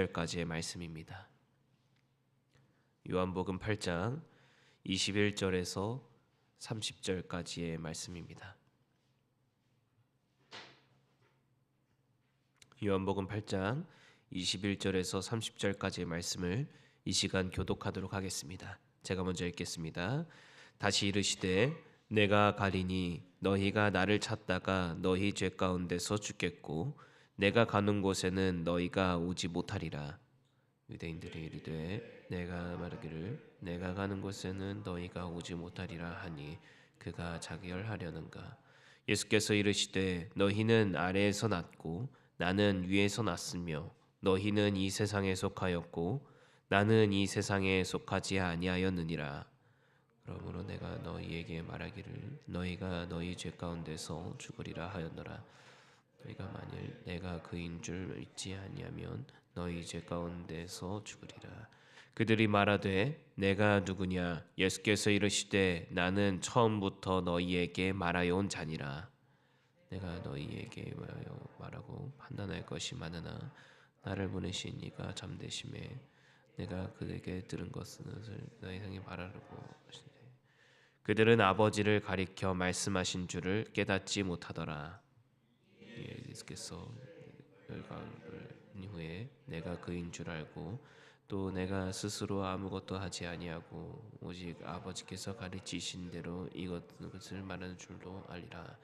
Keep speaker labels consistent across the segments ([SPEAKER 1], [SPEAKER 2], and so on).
[SPEAKER 1] 까지의 말씀입니다. 요한복음 8장 21절에서 30절까지의 말씀입니다. 요한복음 8장 21절에서 30절까지의 말씀을 이 시간 교독하도록 하겠습니다. 제가 먼저 읽겠습니다. 다시 이르시되 내가 가리니 너희가 나를 찾다가 너희 죄 가운데서 죽겠고 내가 가는 곳에는 너희가 오지 못하리라. 유대인들이 이르되 내가 말하기를 내가 가는 곳에는 너희가 오지 못하리라 하니 그가 자결하려는가. 예수께서 이르시되 너희는 아래에서 났고 나는 위에서 났으며 너희는 이 세상에 속하였고 나는 이 세상에 속하지 아니하였느니라. 그러므로 내가 너희에게 말하기를 너희가 너희 죄 가운데서 죽으리라 하였노라. 너희가 만일 내가 그인 줄 믿지 아니하면 너희 죄 가운데서 죽으리라. 그들이 말하되 내가 누구냐. 예수께서 이르시되 나는 처음부터 너희에게 말하여 온 자니라. 내가 너희에게 말하고 판단할 것이 많으나 나를 보내신 이가 잠대심에 내가 그에게 들은 것을 너희에게 말하려고 하시니 그들은 아버지를 가리켜 말씀하신 줄을 깨닫지 못하더라. 예수께서 열가를 후에 내가 그인 줄 알고 또 내가 스스로 아무것도 하지 아니하고 오직 아버지께서 가르치신 대로 이것을 말하는 줄로 알리라.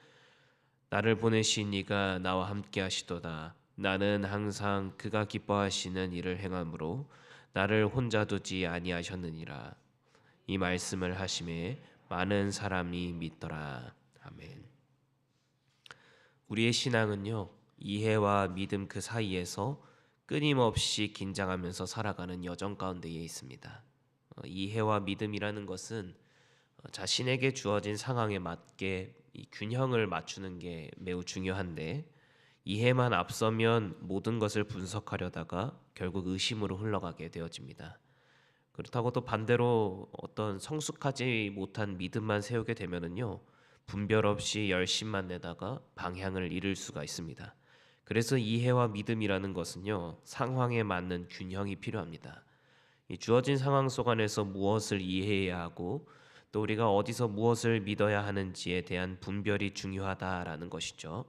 [SPEAKER 1] 나를 보내신 이가 나와 함께 하시도다. 나는 항상 그가 기뻐하시는 일을 행함으로 나를 혼자 두지 아니하셨느니라. 이 말씀을 하심에 많은 사람이 믿더라. 아멘. 우리의 신앙은요, 이해와 믿음 그 사이에서 끊임없이 긴장하면서 살아가는 여정 가운데에 있습니다. 이해와 믿음이라는 것은 자신에게 주어진 상황에 맞게 이 균형을 맞추는 게 매우 중요한데, 이해만 앞서면 모든 것을 분석하려다가 결국 의심으로 흘러가게 되어집니다. 그렇다고 또 반대로 어떤 성숙하지 못한 믿음만 세우게 되면은요, 분별 없이 열심만 내다가 방향을 잃을 수가 있습니다. 그래서 이해와 믿음이라는 것은요, 상황에 맞는 균형이 필요합니다. 이 주어진 상황 속 안에서 무엇을 이해해야 하고 또 우리가 어디서 무엇을 믿어야 하는지에 대한 분별이 중요하다라는 것이죠.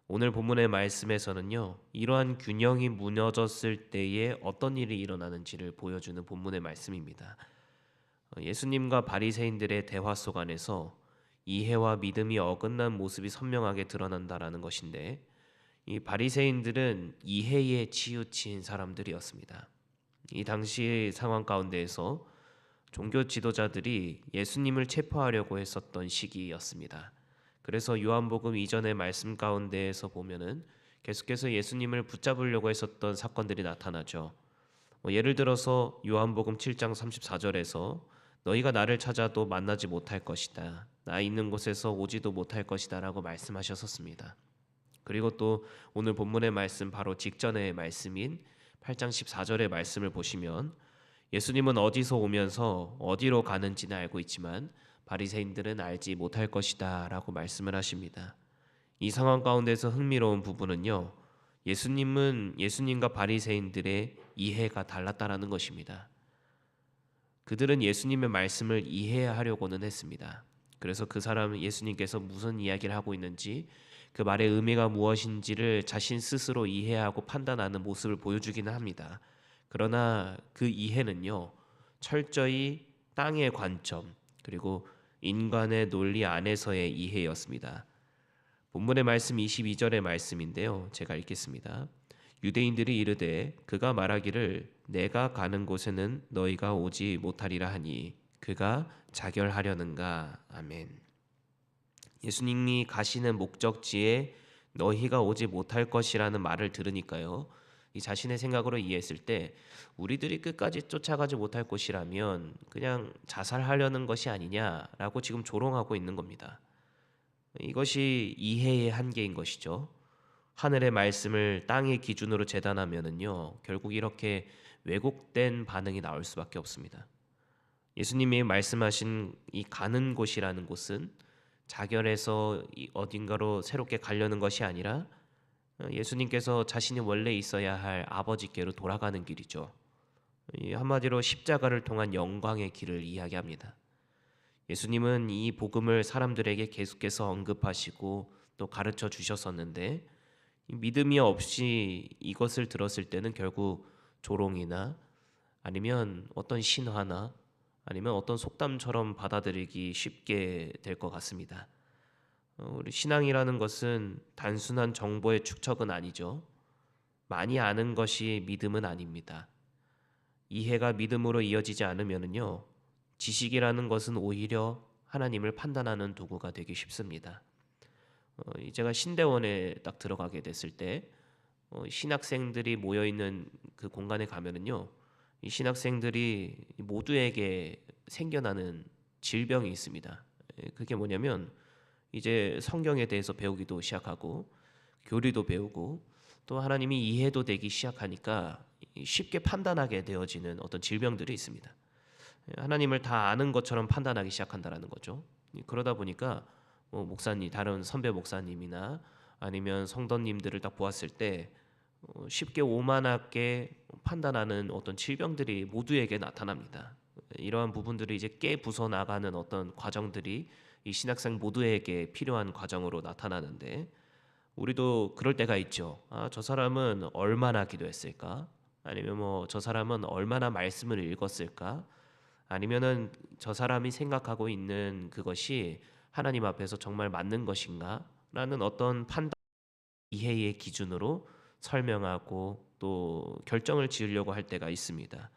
[SPEAKER 1] 오늘 본문의 말씀에서는요, 이러한 균형이 무너졌을 때에 어떤 일이 일어나는지를 보여주는 본문의 말씀입니다. 예수님과 바리새인들의 대화 속 안에서 이해와 믿음이 어긋난 모습이 선명하게 드러난다라는 것인데, 이 바리새인들은 이해에 치우친 사람들이었습니다. 이 당시 상황 가운데에서 종교 지도자들이 예수님을 체포하려고 했었던 시기였습니다. 그래서 요한복음 이전의 말씀 가운데에서 보면은 계속해서 예수님을 붙잡으려고 했었던 사건들이 나타나죠. 예를 들어서 요한복음 7장 34절에서 너희가 나를 찾아도 만나지 못할 것이다. 나 있는 곳에서 오지도 못할 것이다 라고 말씀하셨었습니다. 그리고 또 오늘 본문의 말씀 바로 직전의 말씀인 8장 14절의 말씀을 보시면 예수님은 어디서 오면서 어디로 가는지는 알고 있지만 바리새인들은 알지 못할 것이다 라고 말씀을 하십니다. 이 상황 가운데서 흥미로운 부분은요, 예수님은 예수님과 바리새인들의 이해가 달랐다라는 것입니다. 그들은 예수님의 말씀을 이해하려고는 했습니다. 그래서 그 사람 예수님께서 무슨 이야기를 하고 있는지 그 말의 의미가 무엇인지를 자신 스스로 이해하고 판단하는 모습을 보여주기는 합니다. 그러나 그 이해는요, 철저히 땅의 관점 그리고 인간의 논리 안에서의 이해였습니다. 본문의 말씀 22절의 말씀인데요, 제가 읽겠습니다. 유대인들이 이르되 그가 말하기를 내가 가는 곳에는 너희가 오지 못하리라 하니 그가 자결하려는가. 아멘. 예수님이 가시는 목적지에 너희가 오지 못할 것이라는 말을 들으니까요, 이 자신의 생각으로 이해했을 때 우리들이 끝까지 쫓아가지 못할 곳이라면 그냥 자살하려는 것이 아니냐라고 지금 조롱하고 있는 겁니다. 이것이 이해의 한계인 것이죠. 하늘의 말씀을 땅의 기준으로 재단하면은요, 결국 이렇게 왜곡된 반응이 나올 수밖에 없습니다. 예수님이 말씀하신 이 가는 곳이라는 곳은 자결해서 어딘가로 새롭게 가려는 것이 아니라 예수님께서 자신이 원래 있어야 할 아버지께로 돌아가는 길이죠. 한마디로 십자가를 통한 영광의 길을 이야기합니다. 예수님은 이 복음을 사람들에게 계속해서 언급하시고 또 가르쳐 주셨었는데 믿음이 없이 이것을 들었을 때는 결국 조롱이나 아니면 어떤 신화나 아니면 어떤 속담처럼 받아들이기 쉽게 될 것 같습니다. 우리 신앙이라는 것은 단순한 정보의 축적은 아니죠. 많이 아는 것이 믿음은 아닙니다. 이해가 믿음으로 이어지지 않으면요, 지식이라는 것은 오히려 하나님을 판단하는 도구가 되기 쉽습니다. 제가 신대원에 딱 들어가게 됐을 때 신학생들이 모여 있는 그 공간에 가면은요, 이 신학생들이 모두에게 생겨나는 질병이 있습니다. 그게 뭐냐면 이제 성경에 대해서 배우기도 시작하고 교리도 배우고 또 하나님이 이해도 되기 시작하니까 쉽게 판단하게 되어지는 어떤 질병들이 있습니다. 하나님을 다 아는 것처럼 판단하기 시작한다라는 거죠. 그러다 보니까 목사님, 다른 선배 목사님이나 아니면 성도님들을 딱 보았을 때 쉽게 오만하게 판단하는 어떤 질병들이 모두에게 나타납니다. 이러한 부분들이 이제 깨부숴 나가는 어떤 과정들이 이 신학생 모두에게 필요한 과정으로 나타나는데 우리도 그럴 때가 있죠. 저 사람은 얼마나 기도했을까? 아니면 뭐 저 사람은 얼마나 말씀을 읽었을까? 아니면은 저 사람이 생각하고 있는 그것이 하나님 앞에서 정말 맞는 것인가? 라는 어떤 판단, 이해의 기준으로 설명하고 또 결정을 지으려고 할 때가 있습니다.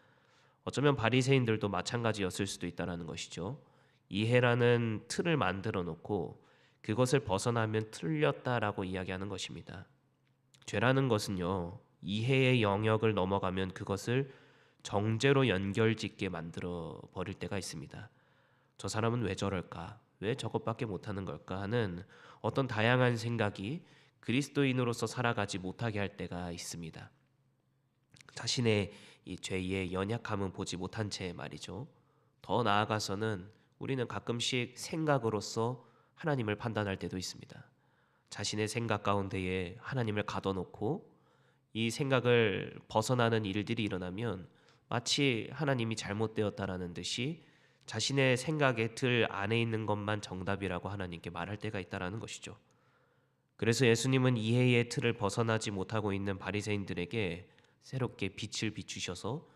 [SPEAKER 1] 어쩌면 바리새인들도 마찬가지였을 수도 있다라는 것이죠. 이해라는 틀을 만들어 놓고 그것을 벗어나면 틀렸다라고 이야기하는 것입니다. 죄라는 것은요, 이해의 영역을 넘어가면 그것을 정죄로 연결짓게 만들어 버릴 때가 있습니다. 저 사람은 왜 저럴까? 왜 저것밖에 못하는 걸까? 하는 어떤 다양한 생각이 그리스도인으로서 살아가지 못하게 할 때가 있습니다. 자신의 이 죄의 연약함은 보지 못한 채 말이죠. 더 나아가서는 우리는 가끔씩 생각으로서 하나님을 판단할 때도 있습니다. 자신의 생각 가운데에 하나님을 가둬놓고 이 생각을 벗어나는 일들이 일어나면 마치 하나님이 잘못되었다라는 듯이 자신의 생각의 틀 안에 있는 것만 정답이라고 하나님께 말할 때가 있다라는 것이죠. 그래서 예수님은 이해의 틀을 벗어나지 못하고 있는 바리새인들에게 새롭게 빛을 비추셔서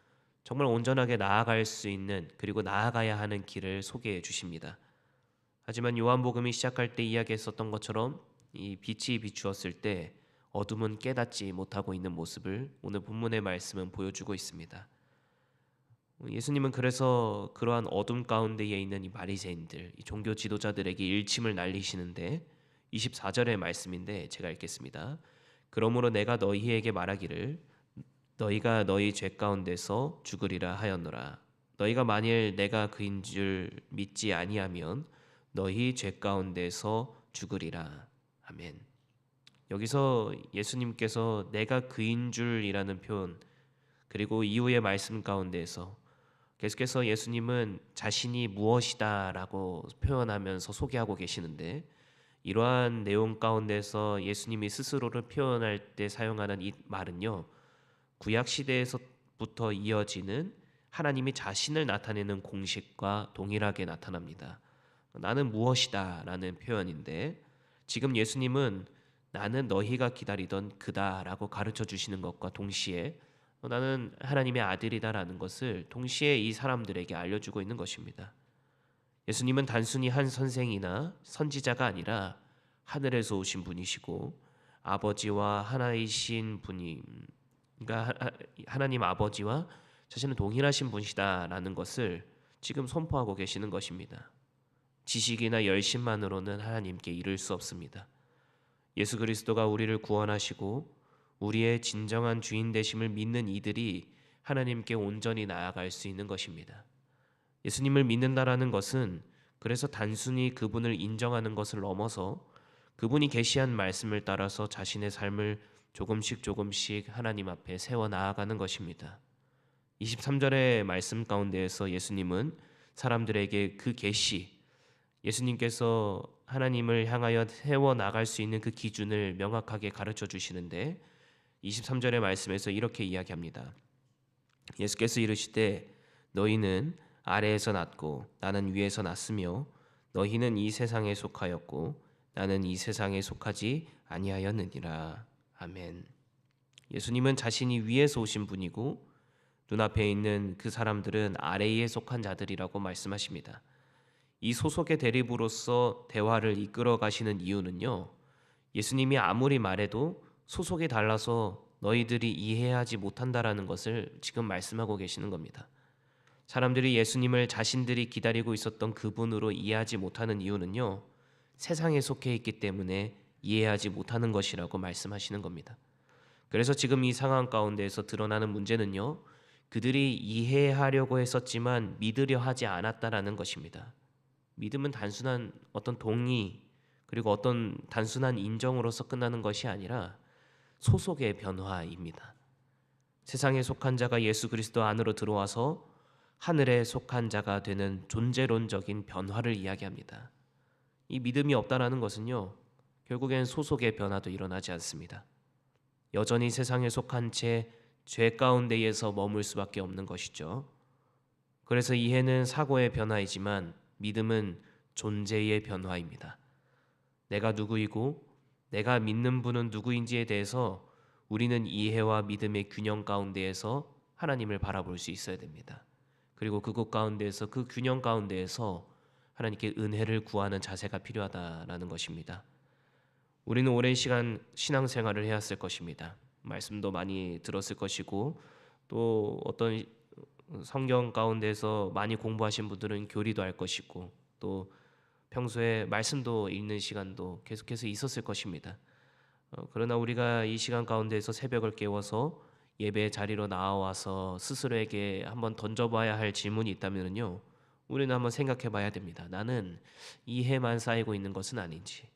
[SPEAKER 1] 정말 온전하게 나아갈 수 있는 그리고 나아가야 하는 길을 소개해 주십니다. 하지만 요한복음이 시작할 때 이야기했었던 것처럼 이 빛이 비추었을 때 어둠은 깨닫지 못하고 있는 모습을 오늘 본문의 말씀은 보여주고 있습니다. 예수님은 그래서 그러한 어둠 가운데에 있는 이 바리새인들, 이 종교 지도자들에게 일침을 날리시는데 24절의 말씀인데 제가 읽겠습니다. 그러므로 내가 너희에게 말하기를 너희가 너희 죄 가운데서 죽으리라 하였노라. 너희가 만일 내가 그인 줄 믿지 아니하면 너희 죄 가운데서 죽으리라. 아멘. 여기서 예수님께서 내가 그인 줄이라는 표현 그리고 이후의 말씀 가운데에서 계속해서 예수님은 자신이 무엇이다라고 표현하면서 소개하고 계시는데 이러한 내용 가운데서 예수님이 스스로를 표현할 때 사용하는 이 말은요. 구약 시대에서부터 이어지는 하나님이 자신을 나타내는 공식과 동일하게 나타납니다. 나는 무엇이다 라는 표현인데 지금 예수님은 나는 너희가 기다리던 그다라고 가르쳐 주시는 것과 동시에 나는 하나님의 아들이다라는 것을 동시에 이 사람들에게 알려주고 있는 것입니다. 예수님은 단순히 한 선생이나 선지자가 아니라 하늘에서 오신 분이시고 아버지와 하나이신 분이 그러니까 하나님 아버지와 자신은 동일하신 분이시다라는 것을 지금 선포하고 계시는 것입니다. 지식이나 열심만으로는 하나님께 이를 수 없습니다. 예수 그리스도가 우리를 구원하시고 우리의 진정한 주인 되심을 믿는 이들이 하나님께 온전히 나아갈 수 있는 것입니다. 예수님을 믿는다라는 것은 그래서 단순히 그분을 인정하는 것을 넘어서 그분이 계시한 말씀을 따라서 자신의 삶을 조금씩 하나님 앞에 세워 나아가는 것입니다. 23절의 말씀 가운데에서 예수님은 사람들에게 그 계시, 예수님께서 하나님을 향하여 세워 나갈 수 있는 그 기준을 명확하게 가르쳐 주시는데 23절의 말씀에서 이렇게 이야기합니다. 예수께서 이르시되 너희는 아래에서 났고 나는 위에서 났으며 너희는 이 세상에 속하였고 나는 이 세상에 속하지 아니하였느니라. 아멘. 예수님은 자신이 위에서 오신 분이고 눈앞에 있는 그 사람들은 아래에 속한 자들이라고 말씀하십니다. 이 소속의 대립으로서 대화를 이끌어 가시는 이유는요, 예수님이 아무리 말해도 소속이 달라서 너희들이 이해하지 못한다라는 것을 지금 말씀하고 계시는 겁니다. 사람들이 예수님을 자신들이 기다리고 있었던 그분으로 이해하지 못하는 이유는요, 세상에 속해 있기 때문에 이해하지 못하는 것이라고 말씀하시는 겁니다. 그래서 지금 이 상황 가운데에서 드러나는 문제는요, 그들이 이해하려고 했었지만 믿으려 하지 않았다라는 것입니다. 믿음은 단순한 어떤 동의 그리고 어떤 단순한 인정으로서 끝나는 것이 아니라 소속의 변화입니다. 세상에 속한 자가 예수 그리스도 안으로 들어와서 하늘에 속한 자가 되는 존재론적인 변화를 이야기합니다. 이 믿음이 없다라는 것은요, 결국엔 소속의 변화도 일어나지 않습니다. 여전히 세상에 속한 채 죄 가운데에서 머물 수밖에 없는 것이죠. 그래서 이해는 사고의 변화이지만 믿음은 존재의 변화입니다. 내가 누구이고 내가 믿는 분은 누구인지에 대해서 우리는 이해와 믿음의 균형 가운데에서 하나님을 바라볼 수 있어야 됩니다. 그리고 그곳 가운데에서 그 균형 가운데에서 하나님께 은혜를 구하는 자세가 필요하다라는 것입니다. 우리는 오랜 시간 신앙생활을 해왔을 것입니다. 말씀도 많이 들었을 것이고 또 어떤 성경 가운데서 많이 공부하신 분들은 교리도 할 것이고 또 평소에 말씀도 읽는 시간도 계속해서 있었을 것입니다. 그러나 우리가 이 시간 가운데서 새벽을 깨워서 예배 자리로 나와서 스스로에게 한번 던져봐야 할 질문이 있다면요, 우리는 한번 생각해 봐야 됩니다. 나는 이해만 쌓이고 있는 것은 아닌지,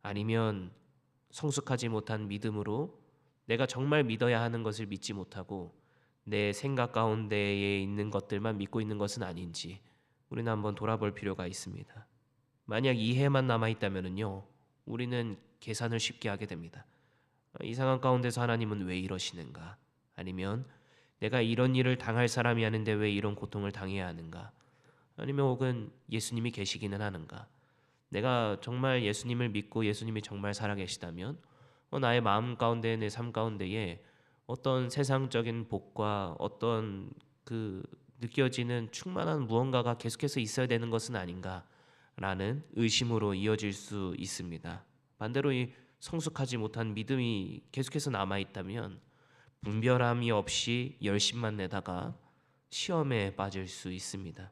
[SPEAKER 1] 아니면 성숙하지 못한 믿음으로 내가 정말 믿어야 하는 것을 믿지 못하고 내 생각 가운데에 있는 것들만 믿고 있는 것은 아닌지 우리는 한번 돌아볼 필요가 있습니다. 만약 이해만 남아있다면요, 우리는 계산을 쉽게 하게 됩니다. 이 상황 가운데서 하나님은 왜 이러시는가? 아니면 내가 이런 일을 당할 사람이 아닌데 왜 이런 고통을 당해야 하는가? 아니면 혹은 예수님이 계시기는 하는가? 내가 정말 예수님을 믿고 예수님이 정말 살아계시다면 나의 마음 가운데 내 삶 가운데에 어떤 세상적인 복과 어떤 그 느껴지는 충만한 무언가가 계속해서 있어야 되는 것은 아닌가라는 의심으로 이어질 수 있습니다. 반대로 이 성숙하지 못한 믿음이 계속해서 남아있다면 분별함이 없이 열심만 내다가 시험에 빠질 수 있습니다.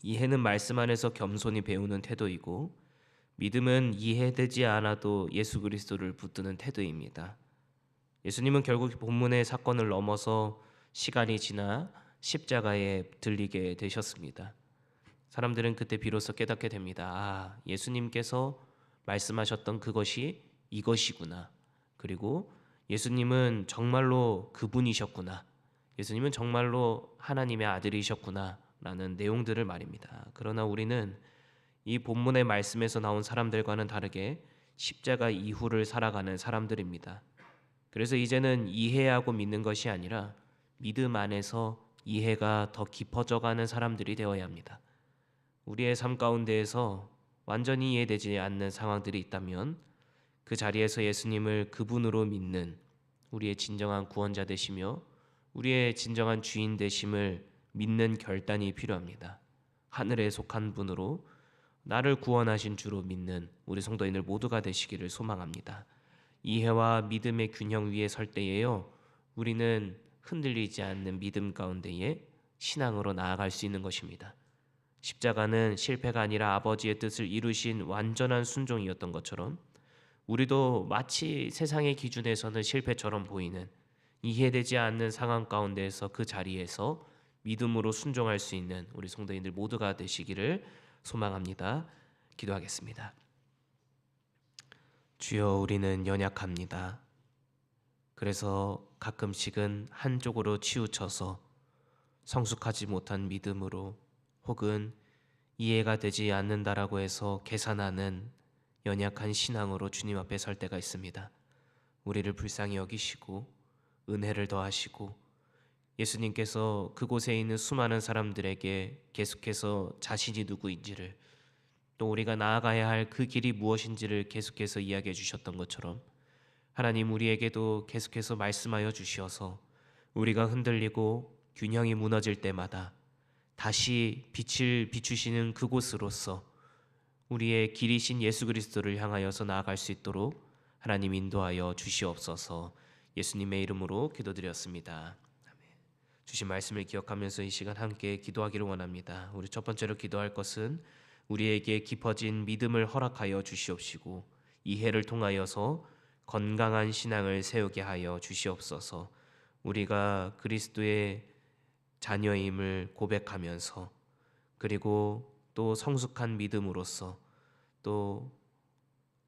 [SPEAKER 1] 이해는 말씀 안에서 겸손히 배우는 태도이고 믿음은 이해되지 않아도 예수 그리스도를 붙드는 태도입니다. 예수님은 결국 본문의 사건을 넘어서 시간이 지나 십자가에 들리게 되셨습니다. 사람들은 그때 비로소 깨닫게 됩니다. 예수님께서 말씀하셨던 그것이 이것이구나. 그리고 예수님은 정말로 그분이셨구나. 예수님은 정말로 하나님의 아들이셨구나 라는 내용들을 말입니다. 그러나 우리는 이 본문의 말씀에서 나온 사람들과는 다르게 십자가 이후를 살아가는 사람들입니다. 그래서 이제는 이해하고 믿는 것이 아니라 믿음 안에서 이해가 더 깊어져가는 사람들이 되어야 합니다. 우리의 삶 가운데에서 완전히 이해되지 않는 상황들이 있다면 그 자리에서 예수님을 그분으로 믿는 우리의 진정한 구원자 되시며 우리의 진정한 주인 되심을 믿는 결단이 필요합니다. 하늘에 속한 분으로 나를 구원하신 주로 믿는 우리 성도인들 모두가 되시기를 소망합니다. 이해와 믿음의 균형 위에 설 때에요, 우리는 흔들리지 않는 믿음 가운데에 신앙으로 나아갈 수 있는 것입니다. 십자가는 실패가 아니라 아버지의 뜻을 이루신 완전한 순종이었던 것처럼 우리도 마치 세상의 기준에서는 실패처럼 보이는 이해되지 않는 상황 가운데에서 그 자리에서 믿음으로 순종할 수 있는 우리 성도인들 모두가 되시기를 소망합니다. 기도하겠습니다. 주여, 우리는 연약합니다. 그래서 가끔씩은 한쪽으로 치우쳐서 성숙하지 못한 믿음으로 혹은 이해가 되지 않는다라고 해서 계산하는 연약한 신앙으로 주님 앞에 설 때가 있습니다. 우리를 불쌍히 여기시고 은혜를 더하시고 예수님께서 그곳에 있는 수많은 사람들에게 계속해서 자신이 누구인지를, 또 우리가 나아가야 할 그 길이 무엇인지를 계속해서 이야기해 주셨던 것처럼 하나님 우리에게도 계속해서 말씀하여 주시어서 우리가 흔들리고 균형이 무너질 때마다 다시 빛을 비추시는 그곳으로서 우리의 길이신 예수 그리스도를 향하여서 나아갈 수 있도록 하나님 인도하여 주시옵소서. 예수님의 이름으로 기도드렸습니다. 주신 말씀을 기억하면서 이 시간 함께 기도하기를 원합니다. 우리 첫 번째로 기도할 것은 우리에게 깊어진 믿음을 허락하여 주시옵시고 이해를 통하여서 건강한 신앙을 세우게 하여 주시옵소서. 우리가 그리스도의 자녀임을 고백하면서 그리고 또 성숙한 믿음으로써 또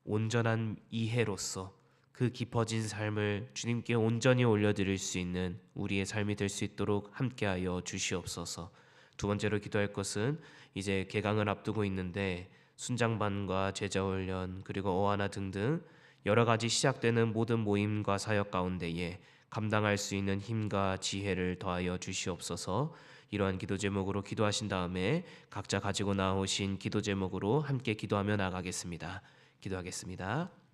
[SPEAKER 1] 온전한 이해로서 그 깊어진 삶을 주님께 온전히 올려드릴 수 있는 우리의 삶이 될 수 있도록 함께하여 주시옵소서. 두 번째로 기도할 것은 이제 개강을 앞두고 있는데 순장반과 제자훈련 그리고 어하나 등등 여러 가지 시작되는 모든 모임과 사역 가운데에 감당할 수 있는 힘과 지혜를 더하여 주시옵소서. 이러한 기도 제목으로 기도하신 다음에 각자 가지고 나오신 기도 제목으로 함께 기도하며 나가겠습니다. 기도하겠습니다.